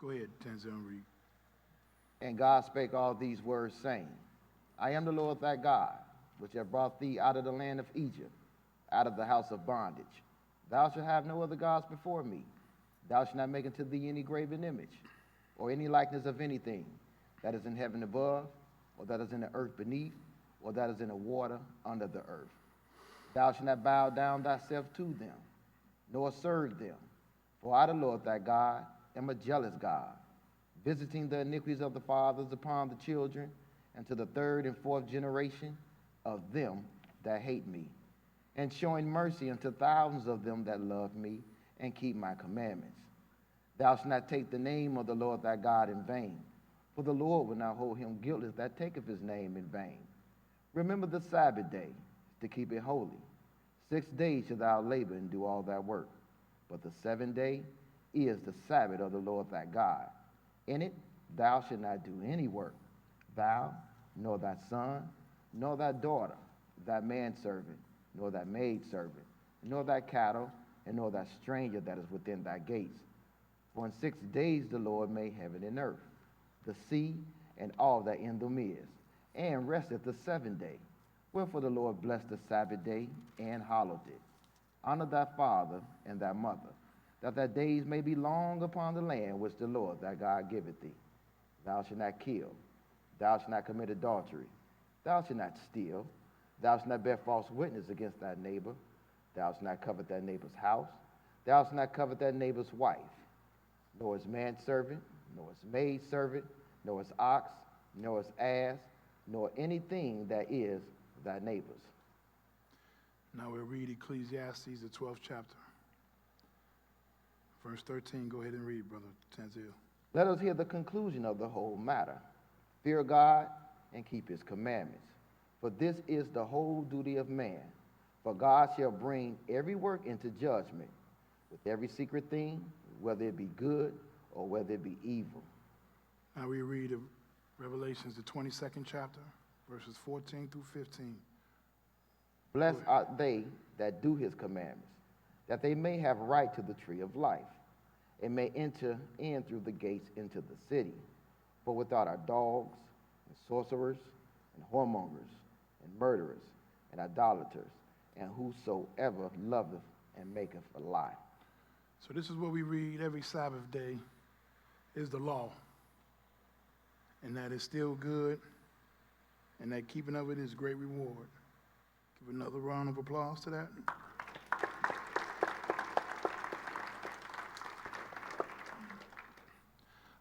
Go ahead, Tanzel, and read. And God spake all these words, saying, I am the Lord thy God, which have brought thee out of the land of Egypt, out of the house of bondage. Thou shalt have no other gods before me. Thou shalt not make unto thee any graven image, or any likeness of anything that is in heaven above, or that is in the earth beneath, or that is in the water under the earth. Thou shalt not bow down thyself to them, nor serve them. For I, the Lord thy God, am a jealous God, visiting the iniquities of the fathers upon the children, and to the third and fourth generation of them that hate me, and showing mercy unto thousands of them that love me and keep my commandments. Thou shalt not take the name of the Lord thy God in vain, for the Lord will not hold him guiltless that taketh his name in vain. Remember the Sabbath day, to keep it holy. 6 days shalt thou labor and do all thy work, but the seventh day is the Sabbath of the Lord thy God. In it thou shalt not do any work, thou, nor thy son, nor thy daughter, thy manservant, nor thy maidservant, nor thy cattle, and nor thy stranger that is within thy gates. For in 6 days the Lord made heaven and earth, the sea, and all that in them is, and rested the seventh day. Wherefore the Lord blessed the Sabbath day and hallowed it. Honor thy father and thy mother, that thy days may be long upon the land which the Lord thy God giveth thee. Thou shalt not kill. Thou shalt not commit adultery. Thou shalt not steal. Thou shalt not bear false witness against thy neighbor. Thou shalt not covet thy neighbor's house. Thou shalt not covet thy neighbor's wife, nor his manservant, nor his maidservant, nor his ox, nor his ass, nor anything that is thy neighbor's. Now we'll read Ecclesiastes, the 12th chapter. Verse 13, go ahead and read, Brother Tanzil. Let us hear the conclusion of the whole matter. Fear God and keep his commandments. For this is the whole duty of man. For God shall bring every work into judgment, with every secret thing, whether it be good or whether it be evil. Now we read Revelations, the 22nd chapter, verses 14 through 15. Blessed are they that do his commandments, that they may have right to the tree of life, and may enter in through the gates into the city. For without are dogs, and sorcerers, and whoremongers, and murderers, and idolaters, and whosoever loveth and maketh a lie. So this is what we read every Sabbath day, is the law. And that is still good, and that keeping of it is great reward. Give another round of applause to that.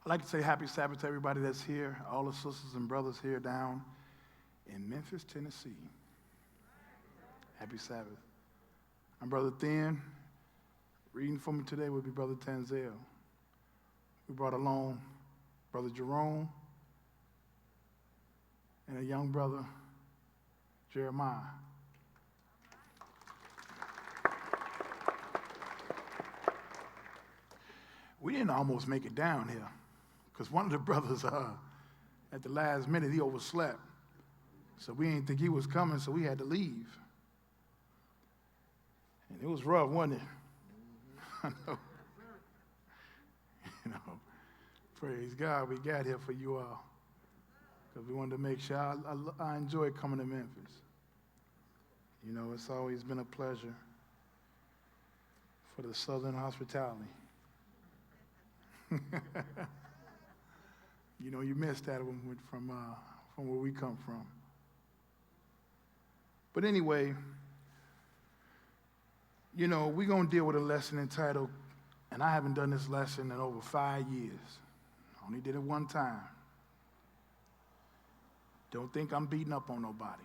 I'd like to say happy Sabbath to everybody that's here, all the sisters and brothers here down in Memphis, Tennessee. Happy Sabbath. I'm Brother Thein. Reading for me today will be Brother Tanzel. We brought along Brother Jerome and a young brother, Jeremiah. We didn't almost make it down here because one of the brothers, at the last minute, he overslept. So we didn't think he was coming, so we had to leave. And it was rough, wasn't it? I know. You know, praise God, we got here for you all because we wanted to make sure I enjoy coming to Memphis. You know, it's always been a pleasure for the Southern hospitality. You know, you missed that from where we come from. But anyway, you know, we're going to deal with a lesson entitled, and I haven't done this lesson in over 5 years. I only did it one time. Don't think I'm beating up on nobody.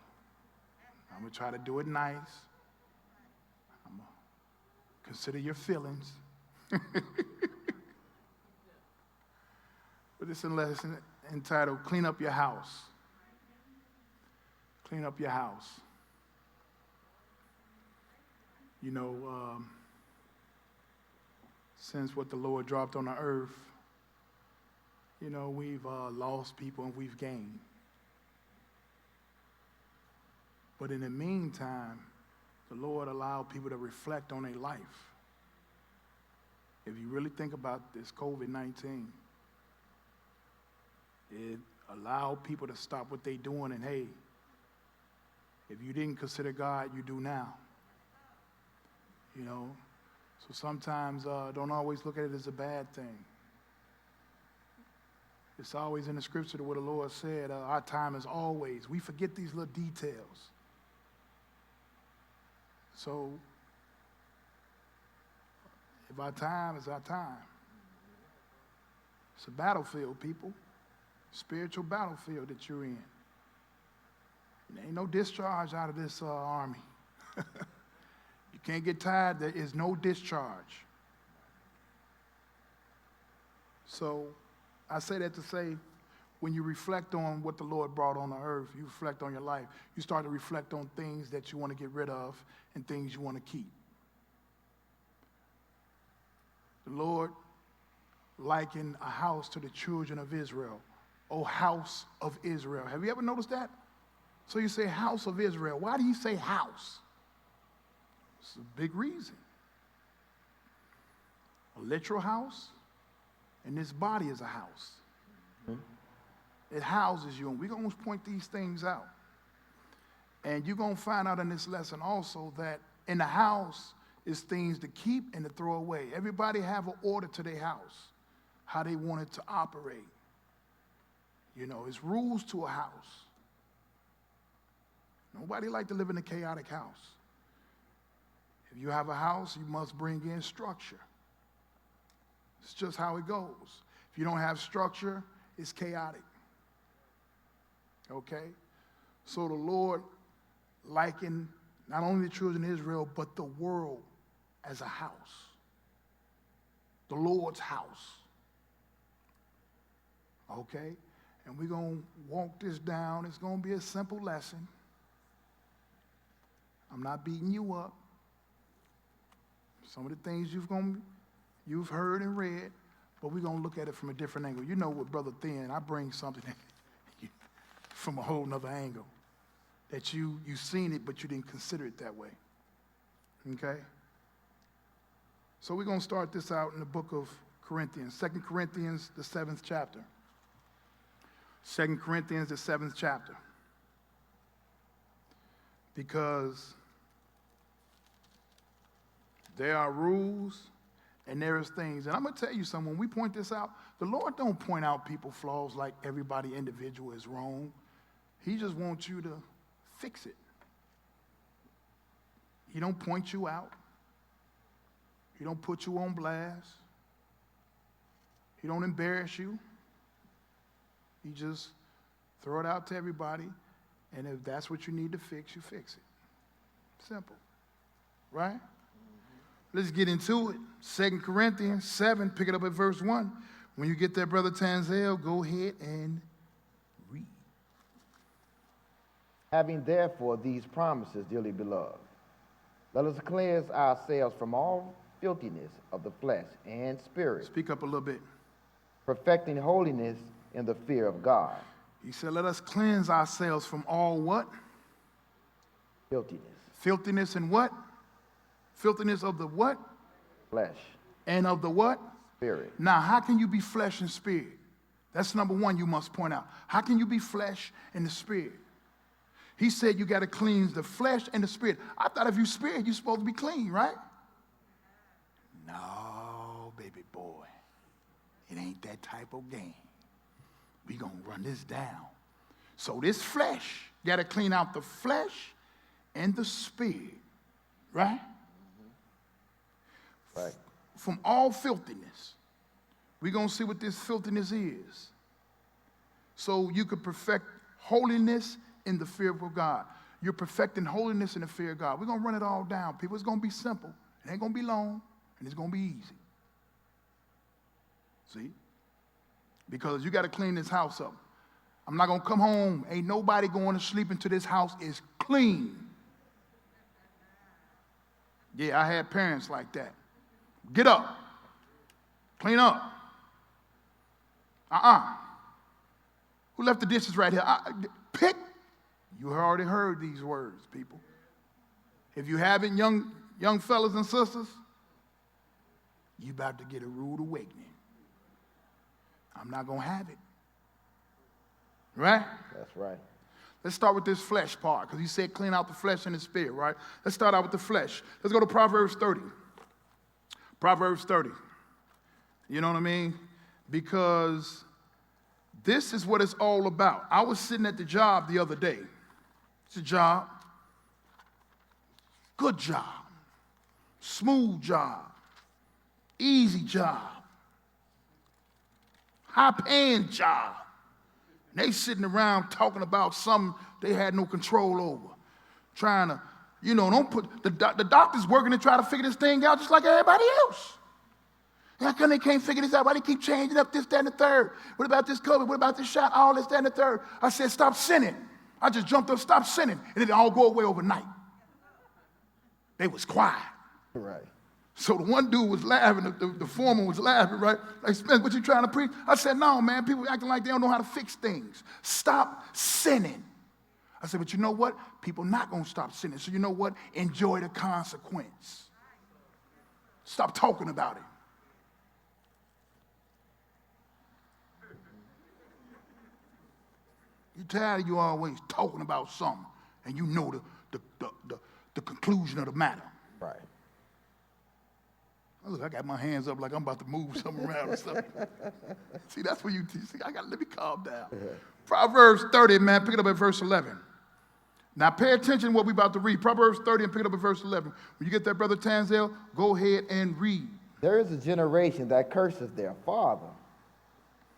I'm going to try to do it nice. I'm going to consider your feelings. But it's a lesson entitled, Clean Up Your House. Clean up your house. You know, since what the Lord dropped on the earth, you know, we've lost people and we've gained. But in the meantime, the Lord allowed people to reflect on their life. If you really think about this COVID-19, It allowed people to stop what they're doing, and hey, if you didn't consider God, you do now. You know, so sometimes don't always look at it as a bad thing. It's always in the scripture where the Lord said, our time is always. We forget these little details. So, if our time is our time, it's a battlefield, people. Spiritual battlefield that you're in. There ain't no discharge out of this army. You can't get tired. There is no discharge. So, I say that to say, when you reflect on what the Lord brought on the earth, you reflect on your life, you start to reflect on things that you want to get rid of and things you want to keep. The Lord likened a house to the children of Israel. O house of Israel. Have you ever noticed that? So you say house of Israel. Why do you say house? It's a big reason. A literal house, and this body is a house. It houses you, and we're going to point these things out. And you're going to find out in this lesson also that in the house is things to keep and to throw away. Everybody have an order to their house, how they want it to operate. You know, it's rules to a house. Nobody like to live in a chaotic house. If you have a house, you must bring in structure. It's just how it goes. If you don't have structure, it's chaotic. Okay? So the Lord likened not only the children of Israel, but the world as a house. The Lord's house. Okay? And we're going to walk this down. It's going to be a simple lesson. I'm not beating you up. Some of the things you've heard and read, but we're going to look at it from a different angle. You know what, Brother Thein, I bring something from a whole nother angle. That you've seen it, but you didn't consider it that way. Okay? So we're going to start this out in the book of Corinthians, 2 Corinthians, the 7th chapter. 2 Corinthians, the 7th chapter. Because there are rules and there is things. And I'm going to tell you something. When we point this out, the Lord don't point out people's flaws like everybody individual is wrong. He just wants you to fix it. He don't point you out. He don't put you on blast. He don't embarrass you. You just throw it out to everybody, and if that's what you need to fix, you fix it. Simple. Right? Let's get into it. 2 Corinthians 7, pick it up at verse 1. When you get there, Brother Tanzel, go ahead and read. Having therefore these promises, dearly beloved, let us cleanse ourselves from all filthiness of the flesh and spirit. Speak up a little bit. Perfecting holiness in the fear of God. He said, let us cleanse ourselves from all what? Filthiness. Filthiness and what? Filthiness of the what? Flesh. And of the what? Spirit. Now, how can you be flesh and spirit? That's number one you must point out. How can you be flesh and the spirit? He said you got to cleanse the flesh and the spirit. I thought if you spirit, you're supposed to be clean, right? No, baby boy. It ain't that type of game. We're going to run this down. So this flesh, got to clean out the flesh and the spirit, right? Right. From all filthiness. We're going to see what this filthiness is. So you could perfect holiness in the fear of God. You're perfecting holiness in the fear of God. We're going to run it all down, people. It's going to be simple. It ain't going to be long, and it's going to be easy. See? Because you got to clean this house up. I'm not going to come home. Ain't nobody going to sleep until this house is clean. Yeah, I had parents like that. Get up. Clean up. Who left the dishes right here? Pick. You already heard these words, people. If you haven't, young fellas and sisters, you about to get a rude awakening. I'm not going to have it. Right? That's right. Let's start with this flesh part, because he said clean out the flesh and the spirit, right? Let's start out with the flesh. Let's go to Proverbs 30. Proverbs 30. You know what I mean? Because this is what it's all about. I was sitting at the job the other day. It's a job. Good job. Smooth job. Easy job. High-paying job. And they sitting around talking about something they had no control over. Trying to, don't put, the doctor's working to try to figure this thing out just like everybody else. How come they can't figure this out? Why they keep changing up this, that, and the third? What about this COVID? What about this shot? All this, that, and the third. I said, stop sinning. I just jumped up, stop sinning. And it all go away overnight. They was quiet. Right. So the one dude was laughing, the foreman was laughing, right? Like, Spence, what you trying to preach? I said, no, man, people acting like they don't know how to fix things. Stop sinning. I said, but you know what? People not going to stop sinning. So you know what? Enjoy the consequence. Stop talking about it. You're tired of you always talking about something, and you know the conclusion of the matter. Right. Look, I got my hands up like I'm about to move something around or something. See, that's where you see, let me calm down. Proverbs 30, man, pick it up at verse 11. Now pay attention to what we're about to read. Proverbs 30 and pick it up at verse 11. When you get that, Brother Tanzel, go ahead and read. There is a generation that curses their father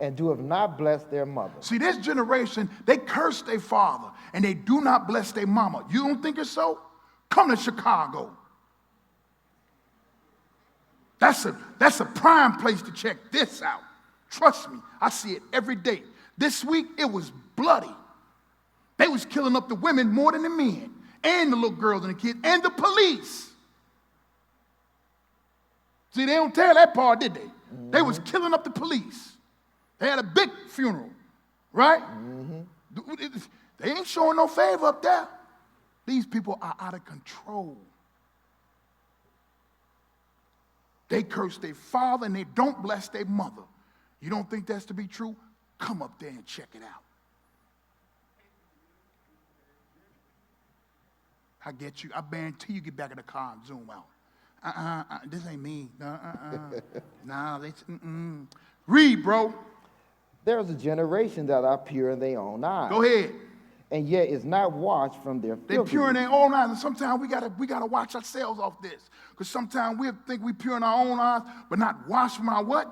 and doeth not bless their mother. See, this generation, they curse their father and they do not bless their mama. You don't think it's so? Come to Chicago. That's a prime place to check this out. Trust me, I see it every day. This week, it was bloody. They was killing up the women more than the men, and the little girls and the kids, and the police. See, they don't tell that part, did they? Mm-hmm. They was killing up the police. They had a big funeral, right? Mm-hmm. They ain't showing no favor up there. These people are out of control. They curse their father and they don't bless their mother. You don't think that's to be true? Come up there and check it out. I get you. I guarantee you get back in the car and zoom out. This ain't me. Nah, read, bro. There is a generation that are pure in their own eyes. Go ahead. And yet is not washed from their filthiness. They're pure in their own eyes, and sometimes we gotta watch ourselves off this. Because sometimes we think we're pure in our own eyes, but not washed from our what?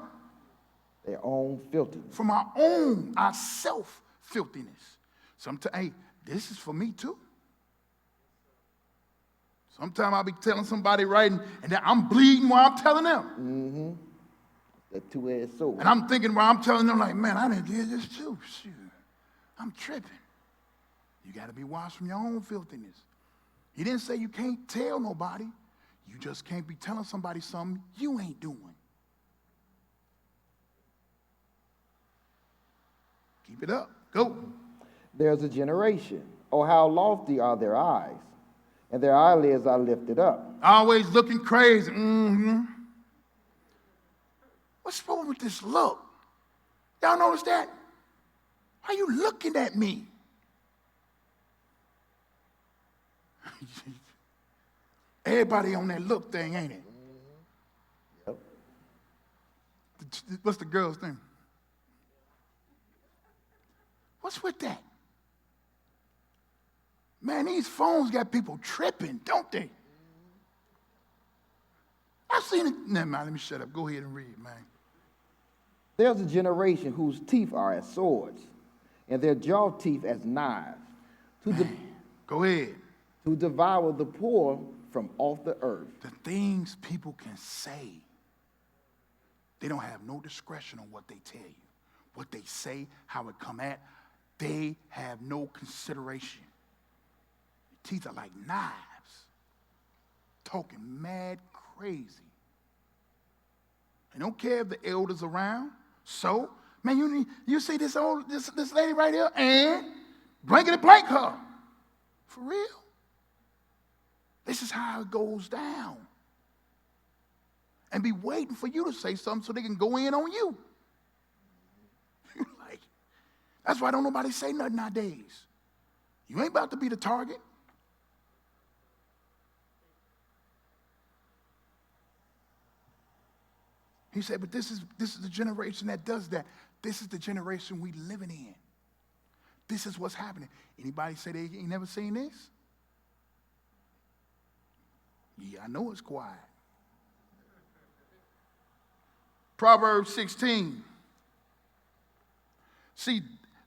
Their own filthiness. From our self-filthiness. Sometimes, hey, this is for me too. Sometimes I'll be telling somebody right, and then I'm bleeding while I'm telling them. Mm-hmm. The two-edged sword. And I'm thinking while I'm telling them, like, man, I didn't do this too. Shoot, I'm tripping. You got to be washed from your own filthiness. He didn't say you can't tell nobody. You just can't be telling somebody something you ain't doing. Keep it up. Go. There's a generation. Oh, how lofty are their eyes, and their eyelids are lifted up. Always looking crazy. Mm-hmm. What's wrong with this look? Y'all notice that? Why are you looking at me? Everybody on that look thing, ain't it? Yep. What's the girl's name? What's with that? Man, these phones got people tripping, don't they? I've seen it. Never mind, let me shut up. Go ahead and read, man. There's a generation whose teeth are as swords, and their jaw teeth as knives. Go ahead. To devour the poor from off the earth. The things people can say, they don't have no discretion on what they tell you. What they say, how it come at, they have no consideration. Your teeth are like knives, talking mad crazy. They don't care if the elder's around. So, man, you see this lady right here, and blankety blank her. For real. This is how it goes down. And be waiting for you to say something so they can go in on you. Like, That's why don't nobody say nothing nowadays. You ain't about to be the target. He said, but this is the generation that does that. This is the generation we living in. This is what's happening. Anybody say they ain't never seen this? Yeah, I know it's quiet. Proverbs 16. See,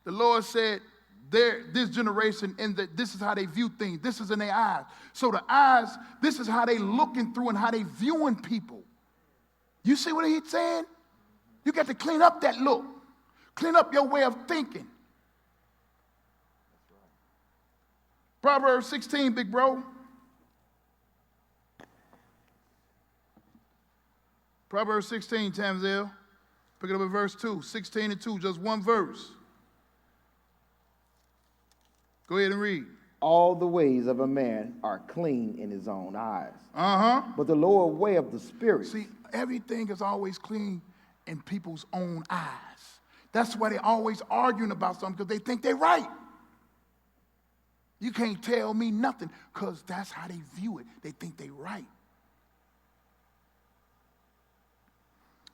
the Lord said, this generation, this is how they view things. This is in their eyes. So the eyes, this is how they looking through and how they viewing people. You see what he's saying? You got to clean up that look. Clean up your way of thinking. Proverbs 16, big bro. Proverbs 16, Tamzil. Pick it up at verse 2. 16 and 2, just one verse. Go ahead and read. All the ways of a man are clean in his own eyes. Uh-huh. But the lower way of the spirit. See, everything is always clean in people's own eyes. That's why they're always arguing about something, because they think they're right. You can't tell me nothing, because that's how they view it. They think they're right.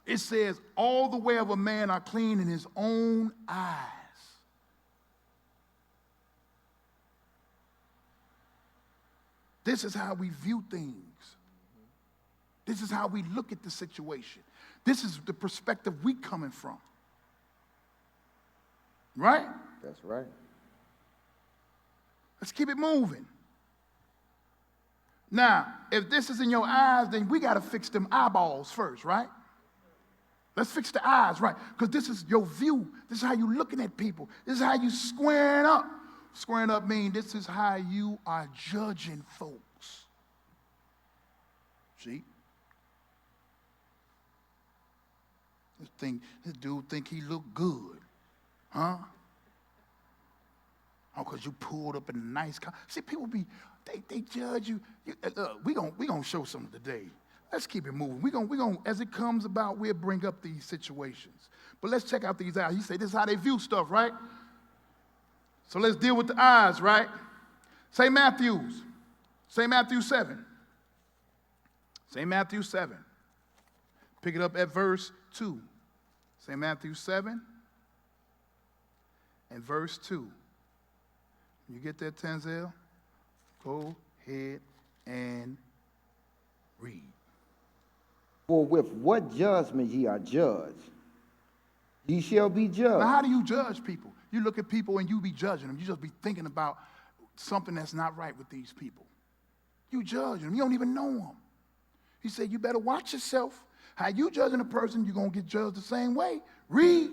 It says, all the way of a man are clean in his own eyes. This is how we view things. This is how we look at the situation. This is the perspective we coming from. Right? That's right. Let's keep it moving. Now, if this is in your eyes, then we got to fix them eyeballs first, right? Let's fix the eyes, right? Because this is your view. This is how you're looking at people. This is how you squaring up. Squaring up means this is how you are judging folks. See? This dude think he look good. Huh? Oh, because you pulled up in a nice car. See, people they judge you. We gonna show something today. Let's keep it moving. We gonna, as it comes about, we'll bring up these situations. But let's check out these eyes. You say this is how they view stuff, right? So let's deal with the eyes, right? St. Matthew 7. St. Matthew 7. Pick it up at verse 2. St. Matthew 7 and verse 2. You get that, Tanzel? Go ahead and read. For with what judgment ye are judged, ye shall be judged. Now, how do you judge people? You look at people and you be judging them. You just be thinking about something that's not right with these people. You judging them. You don't even know them. He said, you better watch yourself. How you judging a person, you're going to get judged the same way. Read.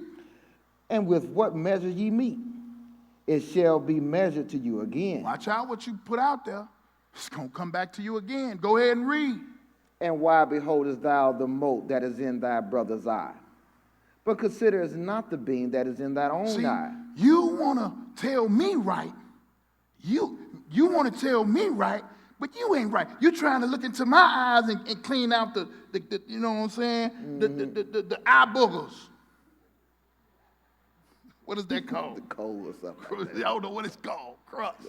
And with what measure ye meet, it shall be measured to you again. Watch out what you put out there. It's going to come back to you again. Go ahead and read. And why beholdest thou the mote that is in thy brother's eye? But considerest not the beam that is in thy own eye. You want to tell me right. You want to tell me right, but you ain't right. You're trying to look into my eyes and clean out the you know what I'm saying? Mm-hmm. The eye boogers. What is that called? The coal or something. Like I don't know what it's called. Crust.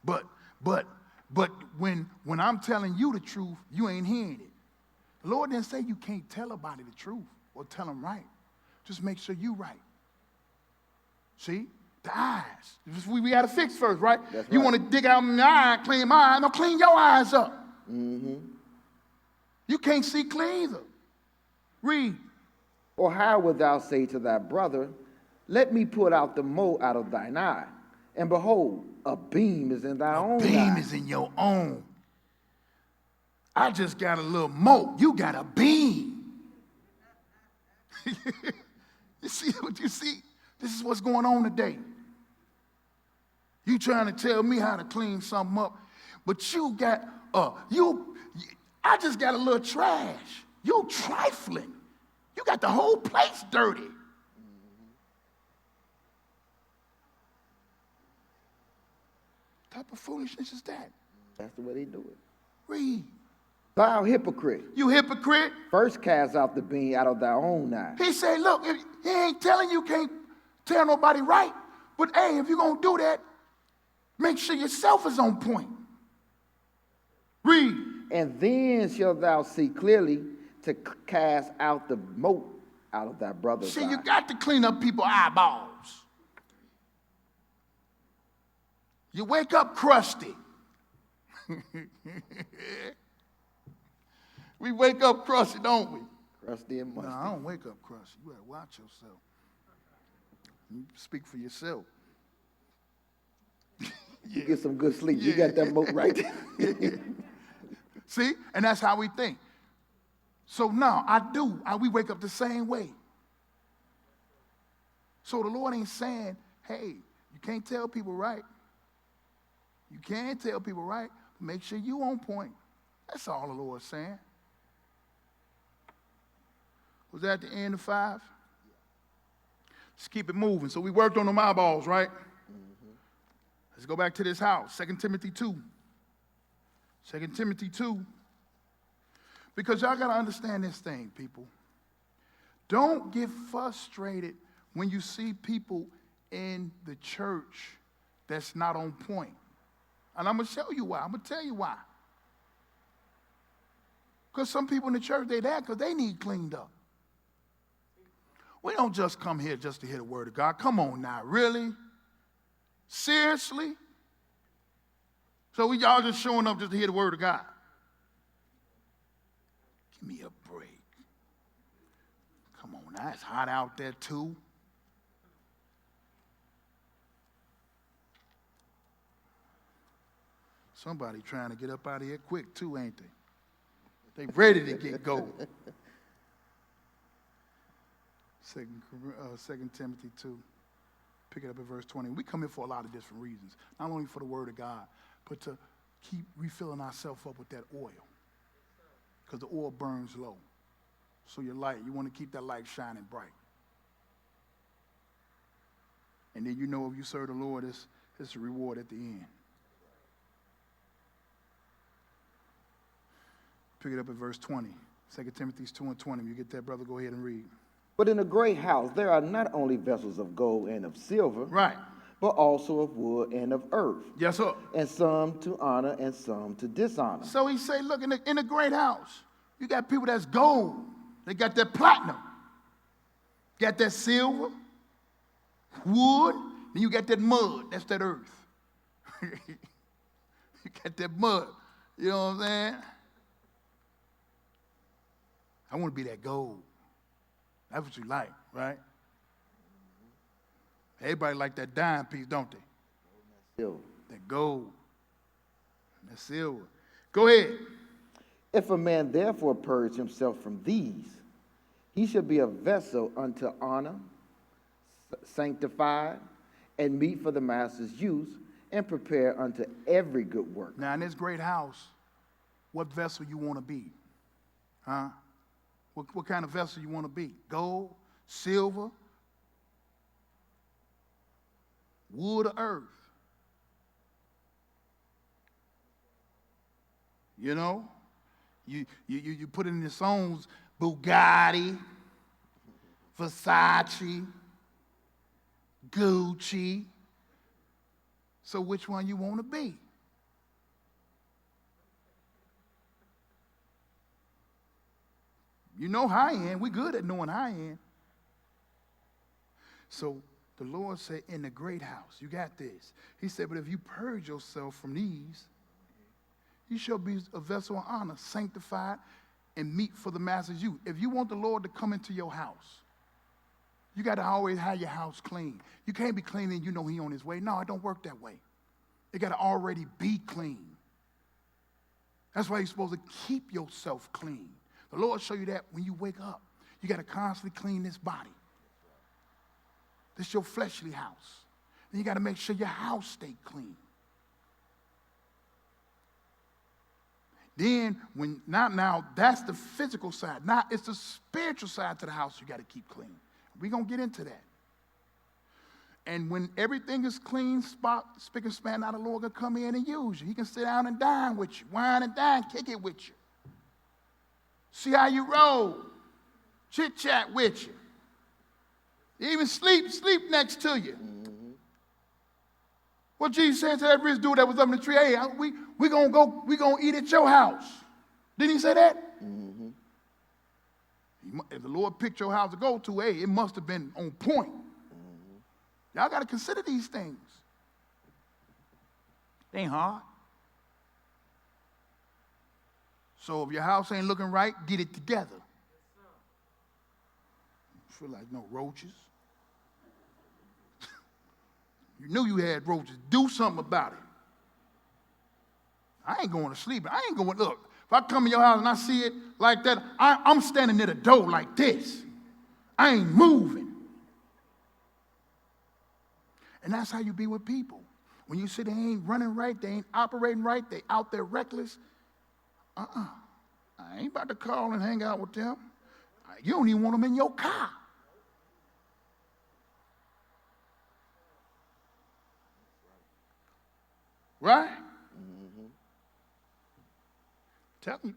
But when I'm telling you the truth, you ain't hearing it. The Lord didn't say you can't tell somebody the truth or tell them right. Just make sure you right. See? The eyes. We got to fix first, right? That's you right. want to dig out my eye, clean my eye. No, clean your eyes up. Mm-hmm. You can't see clean either. Read. Or how wilt thou say to thy brother, let me put out the mote out of thine eye? And behold, a beam is in thy own eye. A beam is in your own. I just got a little mote. You got a beam. You see what you see? This is what's going on today. You trying to tell me how to clean something up, but you got, I just got a little trash. You trifling. You got the whole place dirty. What type of foolishness is that? That's the way they do it. Read. Thou hypocrite, You hypocrite. first cast out the beam out of thy own eye. He said, look, he ain't telling you can't tell nobody right. But hey, if you're going to do that, make sure yourself is on point. Read. And then shalt thou see clearly to cast out the mote out of thy brother's eye. See, you got to clean up people's eyeballs. You wake up crusty. We wake up crusty, don't we? Crusty and No, musty. I don't wake up crusty. You better watch yourself. You speak for yourself. You get some good sleep. You got that mote right there. See? And that's how we think. So now, we wake up the same way. So the Lord ain't saying, hey, you can't tell people right. You can tell people right. Make sure you on point. That's all the Lord's saying. Was that the end of 5? Let's keep it moving. So we worked on them eyeballs, right? Mm-hmm. Let's go back to this house. 2 Timothy 2. 2 Timothy 2. Because y'all got to understand this thing, people. Don't get frustrated when you see people in the church that's not on point. And I'm going to show you why. I'm going to tell you why. Because some people in the church, they're there because they need cleaned up. We don't just come here just to hear the word of God. Come on now, really? Seriously? So we y'all just showing up just to hear the word of God? Give me a break. Come on now, it's hot out there too. Somebody trying to get up out of here quick too, ain't they? They ready to get going. 2 Timothy 2, pick it up at verse 20. We come here for a lot of different reasons, not only for the word of God, but to keep refilling ourselves up with that oil, because the oil burns low. So your light, you want to keep that light shining bright. And then you know if you serve the Lord, it's a reward at the end. Pick it up at verse 20. 2 Timothy 2 and 20. If you get that, brother, go ahead and read. But in a great house there are not only vessels of gold and of silver, Right. but also of wood and of earth. Yes, sir. And some to honor and some to dishonor. So he say, look, in a great house, you got people that's gold. They got that platinum. Got that silver, wood, and you got that mud. That's that earth. You got that mud. You know what I'm saying? I want to be that gold. That's what you like, right? Everybody like that dime piece, don't they? Silver. That gold. That silver. Go ahead. If a man therefore purge himself from these, he shall be a vessel unto honor, sanctified, and meet for the master's use, and prepare unto every good work. Now, in this great house, what vessel you want to be? Huh? What kind of vessel you want to be? Gold, silver, wood, or earth? You know? You put in the songs Bugatti, Versace, Gucci. So which one you want to be? You know high end. We're good at knowing high end. So the Lord said, in the great house, you got this. He said, but if you purge yourself from these, you shall be a vessel of honor, sanctified, and meet for the master's use. If you want the Lord to come into your house, you got to always have your house clean. You can't be clean and you know he on his way. No, it don't work that way. It got to already be clean. That's why you're supposed to keep yourself clean. The Lord show you that when you wake up. You got to constantly clean this body. This is your fleshly house. Then you got to make sure your house stay clean. Then, now that's the physical side. Now it's the spiritual side to the house you got to keep clean. We're going to get into that. And when everything is clean, spick and span, now the Lord can come in and use you. He can sit down and dine with you, wine and dine, kick it with you. See how you roll. Chit-chat with you. Even sleep next to you. What Jesus said to that rich dude that was up in the tree, hey, we gonna eat at your house. Didn't he say that? If the Lord picked your house to go to, hey, it must have been on point. Y'all got to consider these things. They ain't hard. So if your house ain't looking right, get it together. Feel like no roaches. You knew you had roaches. Do something about it. I ain't going to sleep. I ain't going to look. If I come in your house and I see it like that, I'm standing near the door like this. I ain't moving. And that's how you be with people. When you see they ain't running right, they ain't operating right, they out there reckless, I ain't about to call and hang out with them. You don't even want them in your car. Right? Tell me.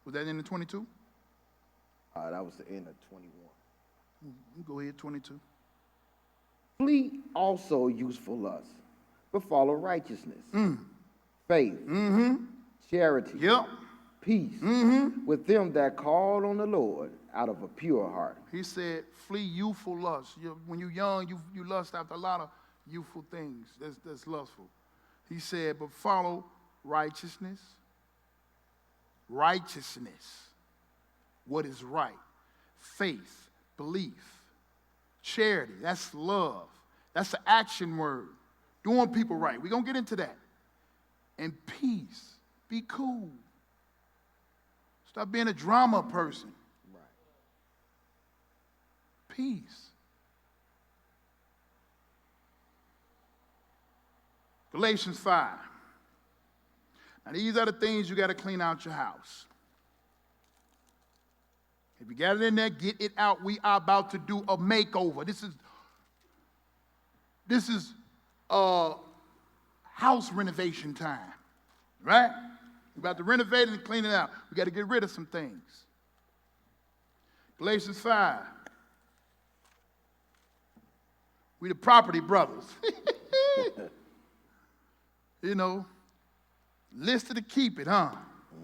Was that in the 22? That was the end of 21. You go ahead, 22. Flee also useful lust, but follow righteousness, faith, charity, peace, with them that call on the Lord out of a pure heart. He said, flee youthful lust. When you're young, you lust after a lot of youthful things. That's lustful. He said, but follow righteousness. Righteousness. What is right? Faith, belief, charity. That's love. That's the action word. Doing people right. We're going to get into that. And peace. Be cool. Stop being a drama person. Right. Peace. Galatians 5. Now, these are the things you got to clean out your house. If you got it in there, get it out. We are about to do a makeover. This is house renovation time, right? We're about to renovate it and clean it out. We got to get rid of some things. Galatians 5. We the property brothers. You know, listed to keep it, huh?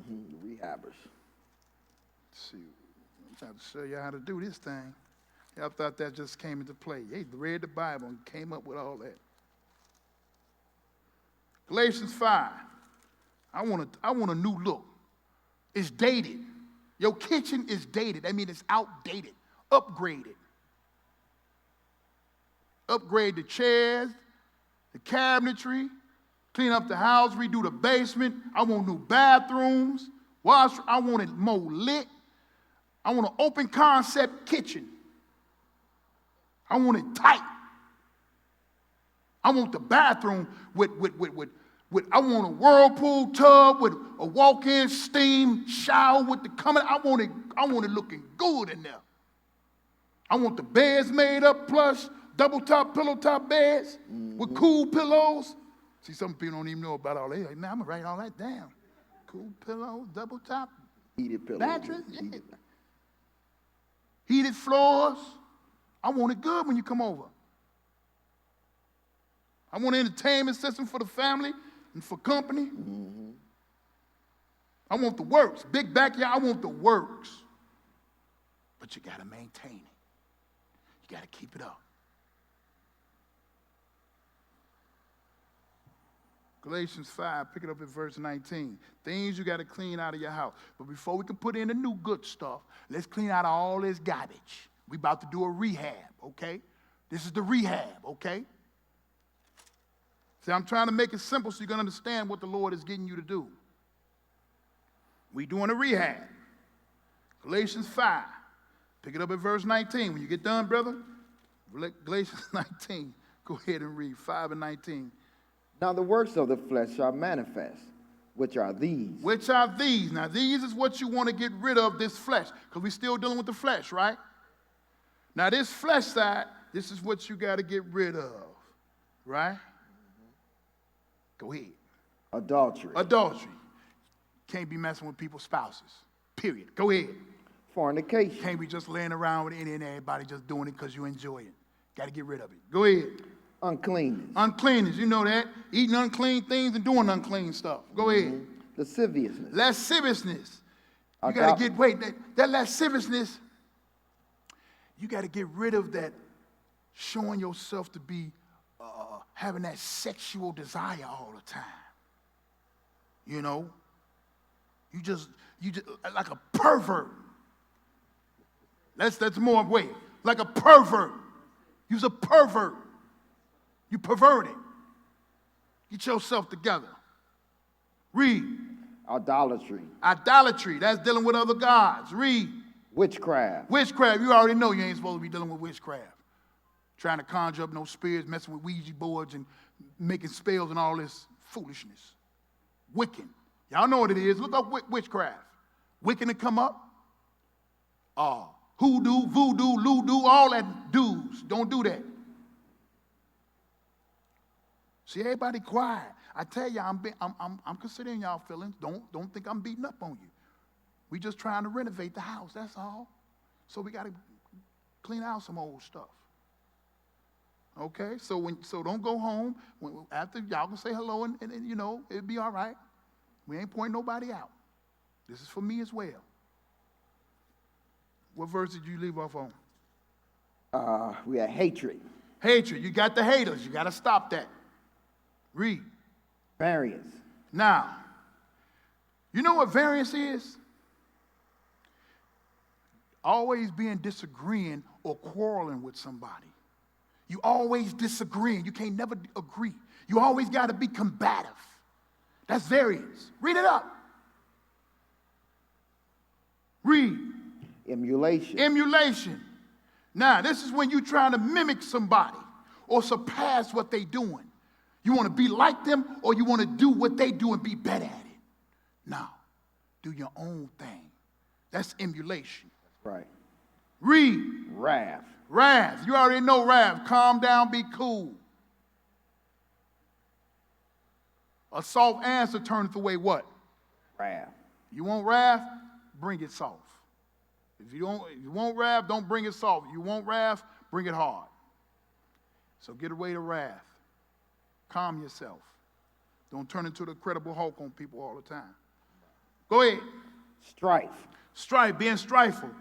The rehabbers. Let's see, I'm trying to show you how to do this thing. Y'all thought that just came into play. They read the Bible and came up with all that. Galatians 5. I want a new look. It's dated. Your kitchen is dated. I mean, it's outdated. Upgraded. Upgrade the chairs, the cabinetry, clean up the house, redo the basement. I want new bathrooms. I want it more lit. I want an open concept kitchen. I want it tight. I want the bathroom I want a whirlpool tub with a walk-in steam shower with the coming. I want it looking good in there. I want the beds made up plush, double top pillow top beds with cool pillows. See, some people don't even know about all that. Like, man, I'm gonna write all that down. Cool pillows, double top, Heated pillows. mattress, heated floors. I want it good when you come over. I want an entertainment system for the family and for company. I want the works. Big backyard, I want the works. But you got to maintain it. You got to keep it up. Galatians 5, pick it up at verse 19. Things you got to clean out of your house. But before we can put in the new good stuff, let's clean out all this garbage. We about to do a rehab, okay? This is the rehab, okay? See, I'm trying to make it simple so you can understand what the Lord is getting you to do. We doing a rehab. Galatians 5. Pick it up at verse 19. When you get done, brother, Galatians 19. Go ahead and read 5 and 19. Now the works of the flesh are manifest, which are these. Which are these? Now these is what you want to get rid of, this flesh, because we're still dealing with the flesh, right? Now this flesh side, this is what you got to get rid of, right? Go ahead. Adultery. Adultery. Can't be messing with people's spouses. Period. Go ahead. Fornication. Can't be just laying around with any and everybody just doing it because you enjoy it. Got to get rid of it. Go ahead. Uncleanness. Uncleanness, you know that. Eating unclean things and doing unclean stuff. Go ahead. Lasciviousness. Lasciviousness. You got to get, that lasciviousness, you got to get rid of that showing yourself to be, having that sexual desire all the time. You know? You just like a pervert. That's more way. Like a pervert. You's a pervert. You perverted. Get yourself together. Read. Idolatry. Idolatry. That's dealing with other gods. Read. Witchcraft. Witchcraft. You already know you ain't supposed to be dealing with witchcraft. Trying to conjure up no spirits, messing with Ouija boards and making spells and all this foolishness. Wiccan. Y'all know what it is. Look up witchcraft. Wiccan to come up. Hoodoo, voodoo, loodoo, all that dudes. Don't do that. See, everybody quiet. I tell you, I'm considering y'all feelings. Don't think I'm beating up on you. We just trying to renovate the house, that's all. So we got to clean out some old stuff. Okay? So don't go home. After y'all can say hello and you know, it'll be all right. We ain't pointing nobody out. This is for me as well. What verse did you leave off on? We had hatred. Hatred. You got the haters. You got to stop that. Read. Variance. Now, you know what variance is? Always being disagreeing or quarreling with somebody. You always disagreeing. You can't never agree. You always got to be combative. That's variance. Read it up. Read. Emulation. Emulation. Now, this is when you're trying to mimic somebody or surpass what they're doing. You want to be like them or you want to do what they do and be better at it. Now, do your own thing. That's emulation. Right. Read. Wrath. Wrath. You already know wrath. Calm down, be cool. A soft answer turneth away what? Wrath. You want wrath? Bring it soft. If you want wrath, don't bring it soft. If you want wrath, bring it hard. So get away to wrath. Calm yourself. Don't turn into the Incredible Hulk on people all the time. Go ahead. Strife. Strife, being strifeful.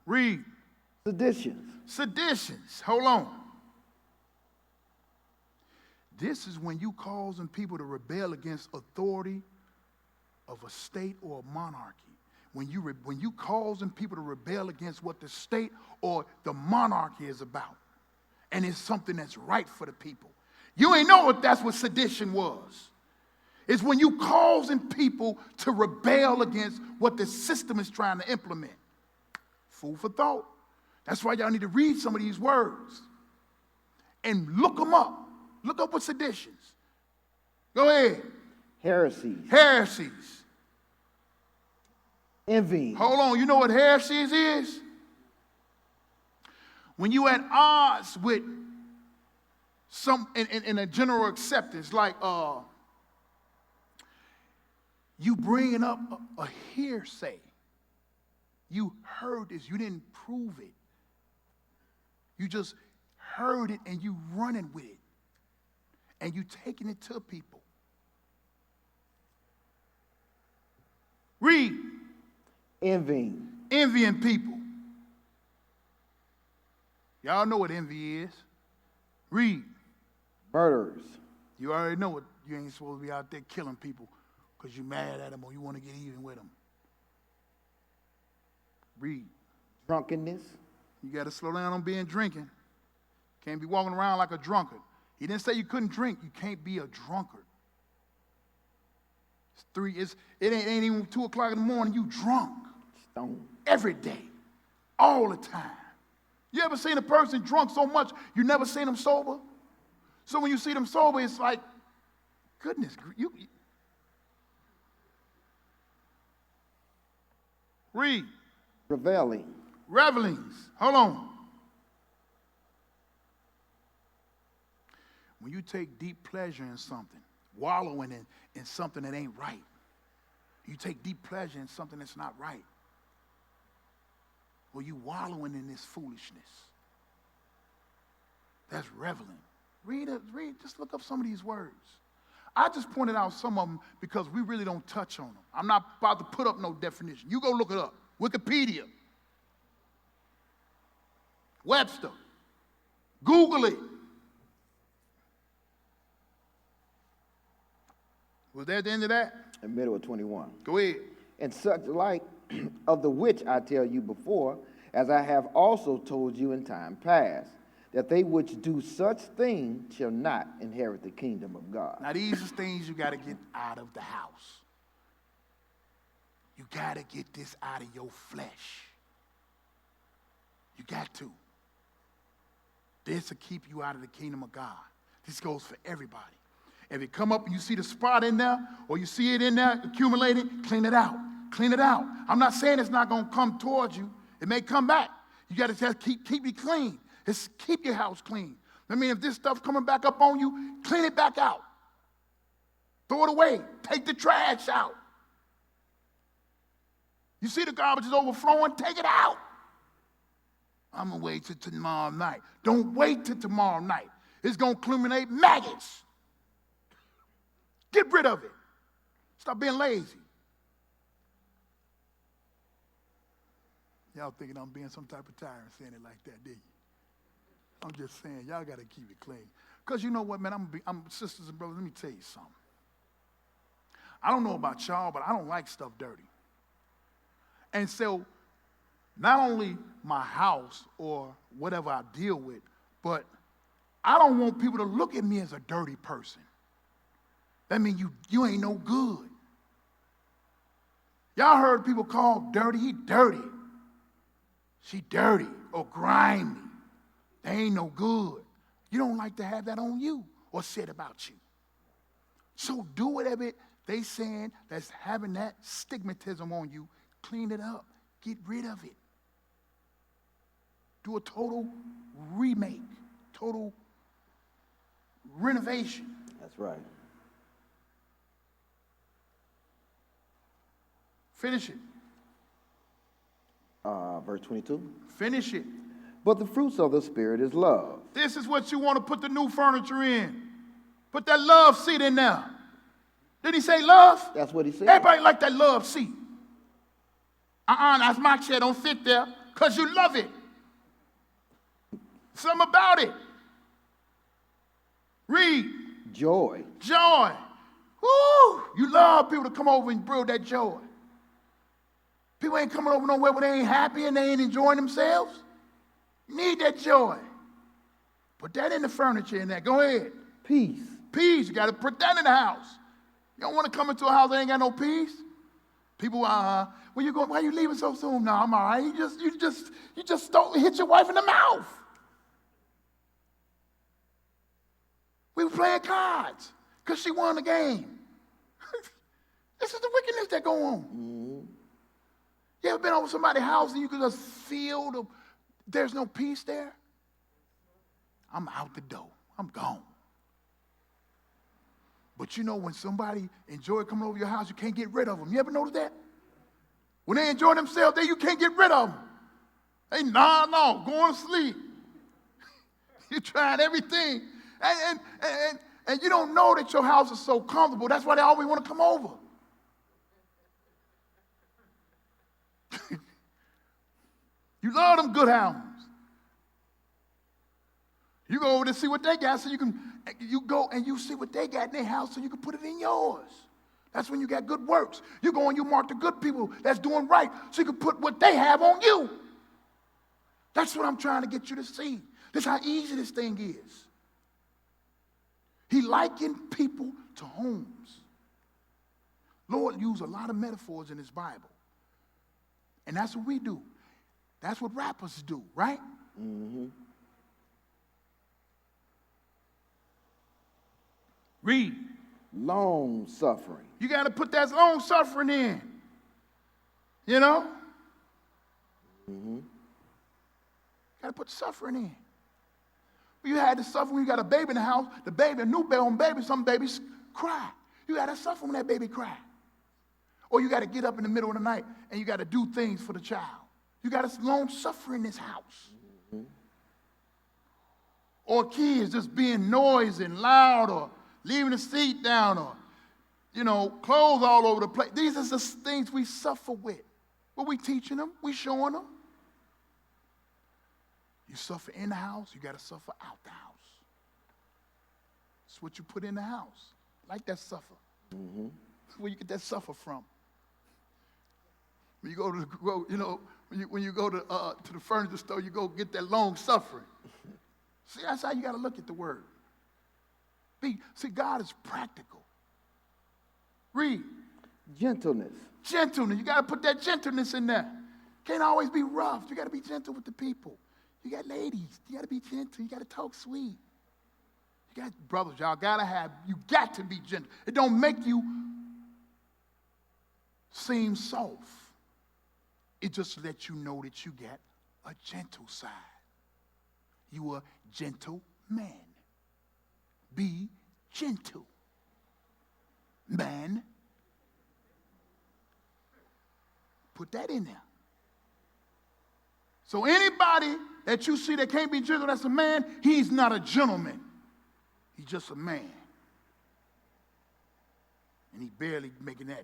Read. Seditions. Seditions. Hold on. This is when you causing people to rebel against authority of a state or a monarchy. When you causing people to rebel against what the state or the monarchy is about. And it's something that's right for the people. You ain't know if that's what sedition was. It's when you causing people to rebel against what the system is trying to implement. Food for thought. That's why y'all need to read some of these words. And look them up. Look up what seditions. Go ahead. Heresies. Heresies. Envy. Hold on. You know what heresies is? When you at odds with some in a general acceptance, like you bringing up a hearsay. You heard this. You didn't prove it. You just heard it and you running with it. And you taking it to people. Read. Envying. Envying people. Y'all know what envy is. Read. Murderers. You already know what you ain't supposed to be out there killing people because you're mad at them or you want to get even with them. Read. Drunkenness. You got to slow down on being drinking. Can't be walking around like a drunkard. He didn't say you couldn't drink. You can't be a drunkard. It ain't even 2 o'clock in the morning. You drunk. Stone. Every day. All the time. You ever seen a person drunk so much you never seen them sober? So when you see them sober, it's like, goodness, Read. Reveling. Revelings. Hold on. When you take deep pleasure in something, wallowing in something that ain't right, You take deep pleasure in something that's not right. Or you wallowing in this foolishness. That's reveling. Read, just look up some of these words. I just pointed out some of them because we really don't touch on them. I'm not about to put up no definition. You go look it up. Wikipedia. Webster. Google it. Was that the end of that? In the middle of 21. Go ahead. And such like of the which I tell you before, as I have also told you in time past, that they which do such things shall not inherit the kingdom of God. Now these are things you got to get out of the house. You got to get this out of your flesh. You got to. This will keep you out of the kingdom of God. This goes for everybody. If it come up and you see the spot in there, or you see it in there accumulated, clean it out. Clean it out. I'm not saying it's not going to come towards you. It may come back. You got to just keep it clean. Keep your house clean. I mean, if this stuff coming back up on you, clean it back out. Throw it away. Take the trash out. You see the garbage is overflowing, take it out. I'm going to wait till tomorrow night. Don't wait till tomorrow night. It's going to accumulate maggots. Get rid of it. Stop being lazy. Y'all thinking I'm being some type of tyrant saying it like that, did you? I'm just saying, y'all got to keep it clean. Because you know what, man, I'm sisters and brothers, let me tell you something. I don't know about y'all, but I don't like stuff dirty. And so, not only my house or whatever I deal with, but I don't want people to look at me as a dirty person. That means you ain't no good. Y'all heard people call dirty, he dirty. She dirty or grimy. They ain't no good. You don't like to have that on you or said about you. So do whatever they saying that's having that stigmatism on you. Clean it up. Get rid of it. Do a total remake, total renovation. That's right. Finish it. Verse 22. Finish it. But the fruits of the Spirit is love. This is what you want to put the new furniture in. Put that love seat in there. Did he say love? That's what he said. Everybody like that love seat. That's my chair. Don't fit there because you love it. Something about it. Read. Joy. Joy. Woo! You love people to come over and build that joy. People ain't coming over nowhere where they ain't happy and they ain't enjoying themselves. You need that joy. Put that in the furniture in there. Go ahead. Peace. Peace. You got to put that in the house. You don't want to come into a house that ain't got no peace. People, where you going? Why you leaving so soon? No, I'm all right. You just don't hit your wife in the mouth. We were playing cards because she won the game. This is the wickedness that go on. Mm-hmm. You ever been over somebody's house and you can just feel there's no peace there? I'm out the door. I'm gone. But you know when somebody enjoy coming over your house, you can't get rid of them. You ever notice that? When they enjoy themselves there, you can't get rid of them. They no, going to sleep. You're trying everything. And you don't know that your house is so comfortable. That's why they always want to come over. You love them good hounds. You go over to see what they got so you go and you see what they got in their house so you can put it in yours. That's when you got good works. You go and you mark the good people that's doing right so you can put what they have on you. That's what I'm trying to get you to see. This is how easy this thing is. He likened people to homes. Lord used a lot of metaphors in his Bible. And that's what we do. That's what rappers do, right? Mm-hmm. Read. Long suffering. You got to put that long suffering in. You know? Mm-hmm. Got to put the suffering in. When you had to suffer when you got a baby in the house, the baby, a newborn baby, some babies cry. You got to suffer when that baby cry. Or you got to get up in the middle of the night and you got to do things for the child. You got a long suffering in this house. Mm-hmm. Or kids just being noisy and loud, or leaving the seat down, or, clothes all over the place. These are the things we suffer with. But we teaching them, we showing them. You suffer in the house, you got to suffer out the house. It's what you put in the house. Like that suffer. Mm-hmm. Where you get that suffer from. When you go to when you go to the furniture store, you go get that long suffering. See, that's how you got to look at the word. See, God is practical. Read. Gentleness. Gentleness. You got to put that gentleness in there. Can't always be rough. You got to be gentle with the people. You got ladies. You got to be gentle. You got to talk sweet. You got brothers. You got to be gentle. It don't make you seem soft. It just lets you know that you got a gentle side. You a gentle man. Be gentle. Man. Put that in there. So anybody that you see that can't be gentle, that's a man, he's not a gentleman. He's just a man. And he barely making that.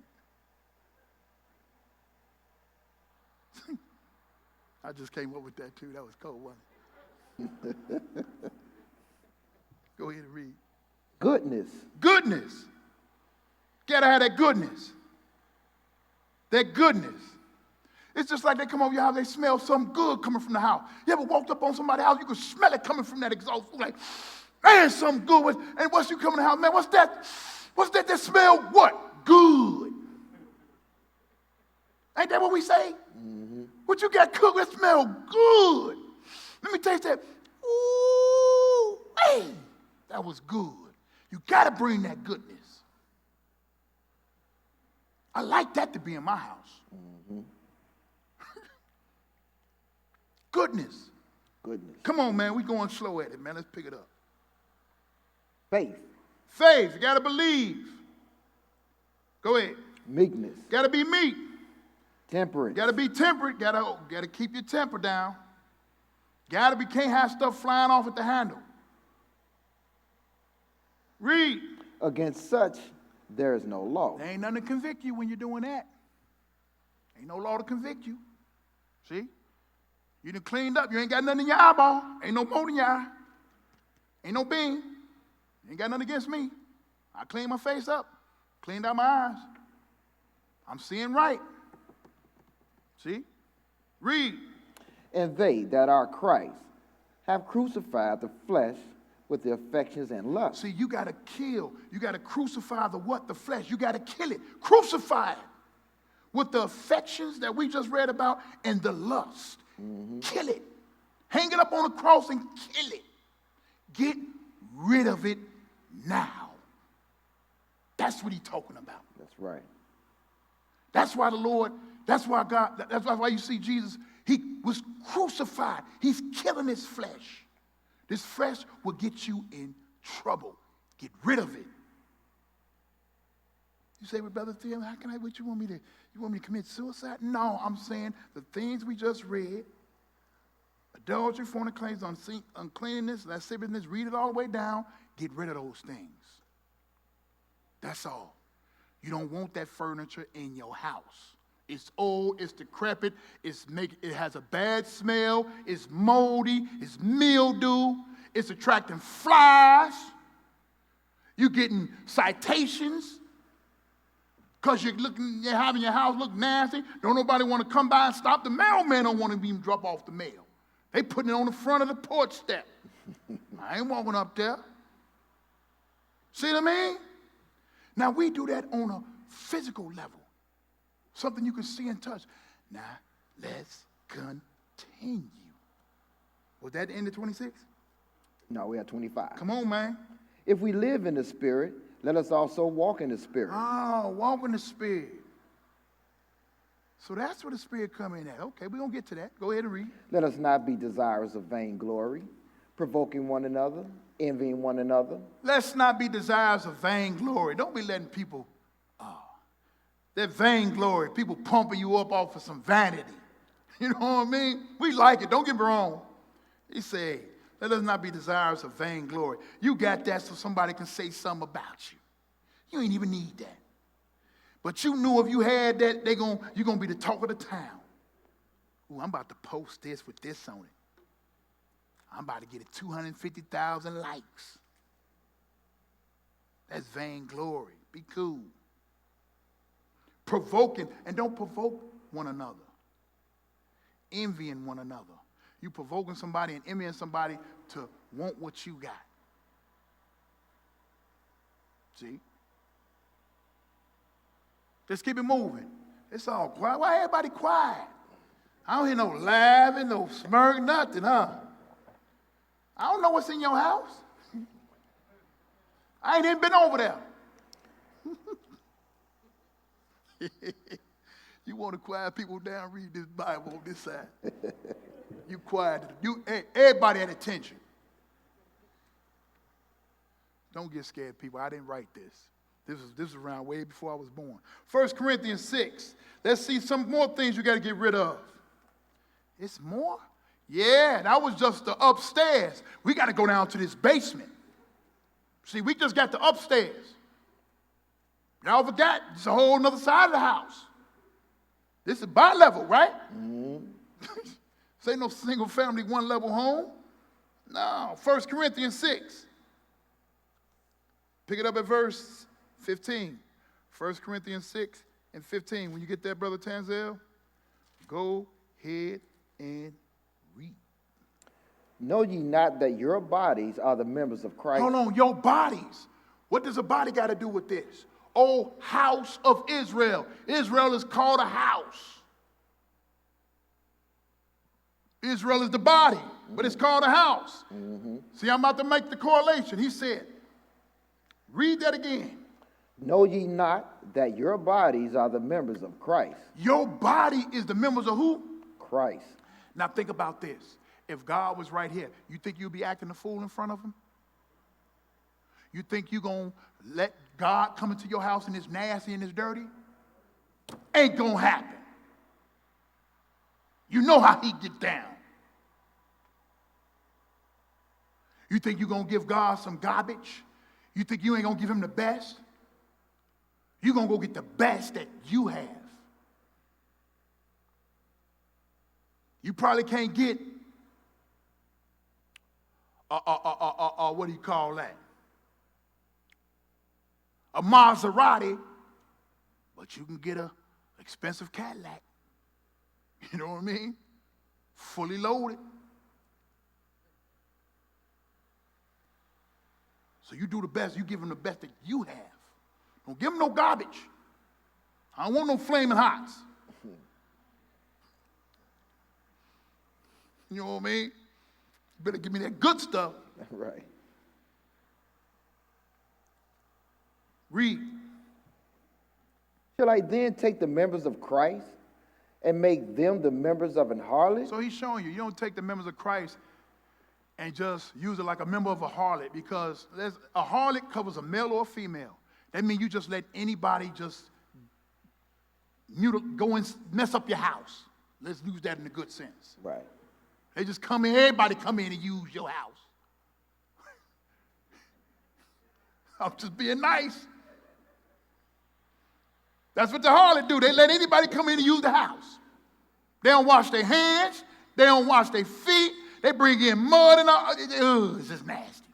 I just came up with that too. That was cold, wasn't it? Go ahead and read. Goodness. Goodness. Gotta have that goodness. That goodness. It's just like they come over your house, they smell something good coming from the house. You ever walked up on somebody's house, you could smell it coming from that exhaust. Like, man, something good. And once you come in the house, man, what's that? What's that smell? What? Good. Ain't that what we say? Mm-hmm. What you got cooked, it smell good. Let me taste that. Ooh, hey, that was good. You got to bring that goodness. I like that to be in my house. Mm-hmm. Goodness. Goodness. Come on, man. We going slow at it, man. Let's pick it up. Faith. Faith. You got to believe. Go ahead. Meekness. Got to be meek. Temperance. Got to be temperate. Got to keep your temper down. Can't have stuff flying off at the handle. Read. Against such, there is no law. There ain't nothing to convict you when you're doing that. Ain't no law to convict you. See? You done cleaned up. You ain't got nothing in your eyeball. Ain't no mote in your eye. Ain't no beam. You ain't got nothing against me. I cleaned my face up. Cleaned out my eyes. I'm seeing right. See? Read. And they that are Christ have crucified the flesh with the affections and lusts. See, you got to kill. You got to crucify the what? The flesh. You got to kill it. Crucify it with the affections that we just read about and the lust. Mm-hmm. Kill it. Hang it up on the cross and kill it. Get rid of it now. That's what he's talking about. That's right. That's why the Lord, that's why you see Jesus, he was crucified. He's killing his flesh. This flesh will get you in trouble. Get rid of it. You say, well, Brother Thein, how can I, what you want me to commit suicide? No, I'm saying the things we just read, adultery, fornication, uncleanness, lasciviousness, read it all the way down, get rid of those things. That's all. You don't want that furniture in your house. It's old, it's decrepit, it has a bad smell, it's moldy, it's mildew, it's attracting flies. You're getting citations because you're having your house look nasty. Don't nobody want to come by and stop. The mailman don't want to even drop off the mail. They putting it on the front of the porch step. I ain't walking up there. See what I mean? Now, we do that on a physical level, something you can see and touch. Now, let's continue. Was that the end of 26? No, we are 25. Come on, man. If we live in the Spirit, let us also walk in the Spirit. Oh, walk in the Spirit. So that's where the Spirit come in at. Okay, we're going to get to that. Go ahead and read. Let us not be desirous of vainglory, provoking one another, envying one another. Let's not be desirous of vainglory. Don't be letting people, That vainglory, people pumping you up off of some vanity. You know what I mean? We like it, don't get me wrong. He said, let us not be desirous of vainglory. You got that so somebody can say something about you. You ain't even need that. But you knew if you had that, you're going to be the talk of the town. Ooh, I'm about to post this with this on it. I'm about to get it 250,000 likes. That's vainglory. Be cool. Provoking, and don't provoke one another. Envying one another. You provoking somebody and envying somebody to want what you got. See? Just keep it moving. It's all quiet. Why everybody quiet? I don't hear no laughing, no smirk, nothing, huh? I don't know what's in your house. I ain't even been over there. You want to quiet people down, read this Bible on this side. You quiet. Hey, everybody at attention. Don't get scared, people. I didn't write this. This was around way before I was born. 1 Corinthians 6. Let's see some more things you got to get rid of. It's more? Yeah, that was just the upstairs. We got to go down to this basement. See, we just got the upstairs. Y'all forgot, it's a whole other side of the house. This is bi-level, right? Mm-hmm. This ain't no single family, one level home. No, 1 Corinthians 6. Pick it up at verse 15. 1 Corinthians 6 and 15. When you get that, Brother Tanzel, go ahead and read. Know ye not that your bodies are the members of Christ? Hold on, your bodies. What does a body got to do with this? Oh, house of Israel. Israel is called a house. Israel is the body, but it's called a house. Mm-hmm. See, I'm about to make the correlation. He said, read that again. Know ye not that your bodies are the members of Christ? Your body is the members of who? Christ. Now think about this. If God was right here, you think you'd be acting a fool in front of him? You think you're going to let God come into your house and it's nasty and it's dirty? Ain't going to happen. You know how he get down. You think you're going to give God some garbage? You think you ain't going to give him the best? You're going to go get the best that you have. You probably can't get what do you call that? A Maserati, but you can get a expensive Cadillac. You know what I mean? Fully loaded. So you do the best. You give them the best that you have. Don't give them no garbage. I don't want no flaming hots. You know what I mean? You better give me that good stuff. Right. Read. Shall I then take the members of Christ and make them the members of an harlot? So he's showing you don't take the members of Christ and just use it like a member of a harlot, because a harlot covers a male or a female. That means you just let anybody just go and mess up your house. Let's use that in a good sense. Right. They just come in, everybody come in and use your house. I'm just being nice. That's what the harlot do. They let anybody come in and use the house. They don't wash their hands. They don't wash their feet. They bring in mud and all. It's just nasty.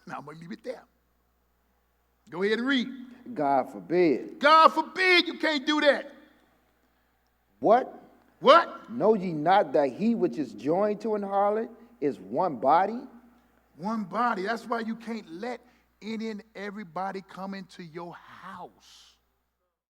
Now I'm going to leave it there. Go ahead and read. God forbid. God forbid you can't do that. What? What? Know ye not that he which is joined to an harlot is one body? One body. That's why you can't let any and everybody come into your house.